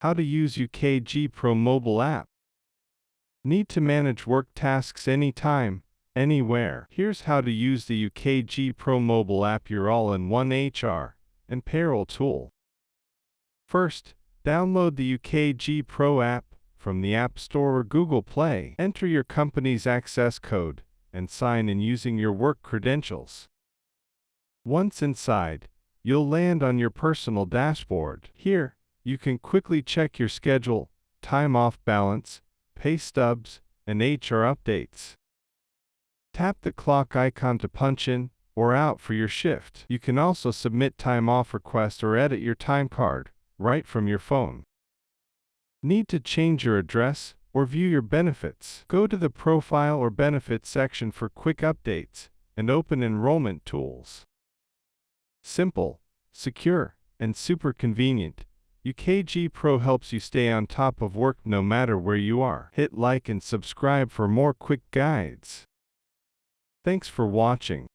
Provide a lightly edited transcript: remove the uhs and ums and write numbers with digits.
How to use UKG Pro mobile app. Need to manage work tasks anytime, anywhere. Here's how to use the UKG Pro mobile app, your all-in-one HR and payroll tool. First, download the UKG Pro app from the App Store or Google Play. Enter your company's access code and sign in using your work credentials. Once inside, you'll land on your personal dashboard. Here, you can quickly check your schedule, time off balance, pay stubs, and HR updates. Tap the clock icon to punch in or out for your shift. You can also submit time off requests or edit your time card right from your phone. Need to change your address or view your benefits? Go to the Profile or Benefits section for quick updates and open enrollment tools. Simple, secure, and super convenient, UKG Pro helps you stay on top of work no matter where you are. Hit like and subscribe for more quick guides. Thanks for watching.